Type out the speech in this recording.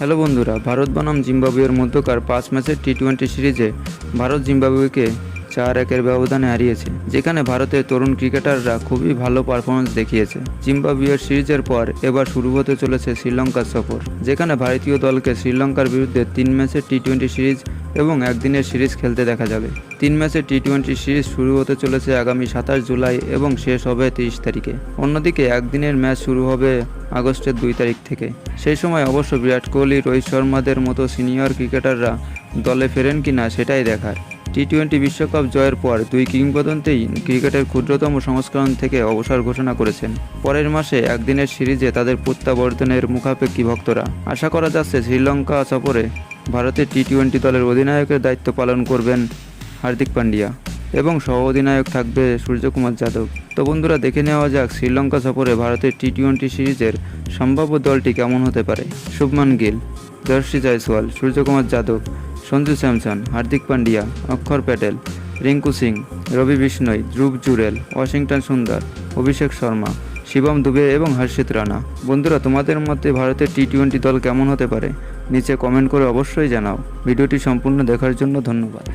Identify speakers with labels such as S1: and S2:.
S1: Hello বন্ধুরা, ভারত বনাম জিম্বাবুয়ের মধ্যকার 5 ম্যাচের টি-20 সিরিজে ভারত জিম্বাবুয়েকে 4-1 ব্যবধানে হারিয়েছে, যেখানে ভারতের তরুণ ক্রিকেটাররা খুবই ভালো পারফরমেন্স দেখিয়েছে। জিম্বাবুয়ের সিরিজের পর এবার শুরু হতে চলেছে শ্রীলঙ্কার সফর, যেখানে ভারতীয় দলকে শ্রীলঙ্কার বিরুদ্ধে 3 ম্যাচের টি-20 সিরিজ এবং একদিনের সিরিজ খেলতে দেখা যাবে। 3 ম্যাচের টি-20 সিরিজ শুরু হতে চলেছে আগামী 27 জুলাই এবং শেষ হবে 30 তারিখে। অন্যদিকে একদিনের ম্যাচ শুরু হবে আগস্টের 2 তারিখ থেকে। সেই সময় অবশ্য বিরাট কোহলি, রোহিত শর্মাদের মতো সিনিয়র ক্রিকেটাররা দলে ফেরেন কিনা সেটাই দেখার। টি-20 বিশ্বকাপ জয়ের পর দুই কিংবদন্তিই ক্রিকেটের ক্ষুদ্রতম সংস্করণ থেকে অবসর ঘোষণা করেছেন। পরের মাসে একদিনের সিরিজে তাদের প্রত্যাবর্তনের মুখাপেক্ষী ভক্তরা। আশা করা যাচ্ছে শ্রীলঙ্কা সফরে ভারতের টি-20 দলের অধিনায়কের দায়িত্ব পালন করবেন হার্দিক পান্ডিয়া এবং সহ অধিনায়ক থাকবে সূর্যকুমার যাদব। তো বন্ধুরা, দেখে নেওয়া যাক শ্রীলঙ্কা সফরে ভারতের টি-20 সিরিজের সম্ভাব্য দলটি কেমন হতে পারে। শুভমান গিল, যশস্বী জয়সওয়াল, সূর্যকুমার যাদব, সঞ্জু স্যামসন, হার্দিক পান্ডিয়া, অক্ষর প্যাটেল, রিঙ্কু সিং, রবি বিষ্ণই, ধ্রুব জুরেল, ওয়াশিংটন সুন্দর, অভিষেক শর্মা, শিবম দুবে এবং হর্ষিত রানা। বন্ধুরা, তোমাদের মধ্যে ভারতের টি-20 দল কেমন হতে পারে নিচে কমেন্ট করে অবশ্যই জানাও। ভিডিওটি সম্পূর্ণ দেখার জন্য ধন্যবাদ।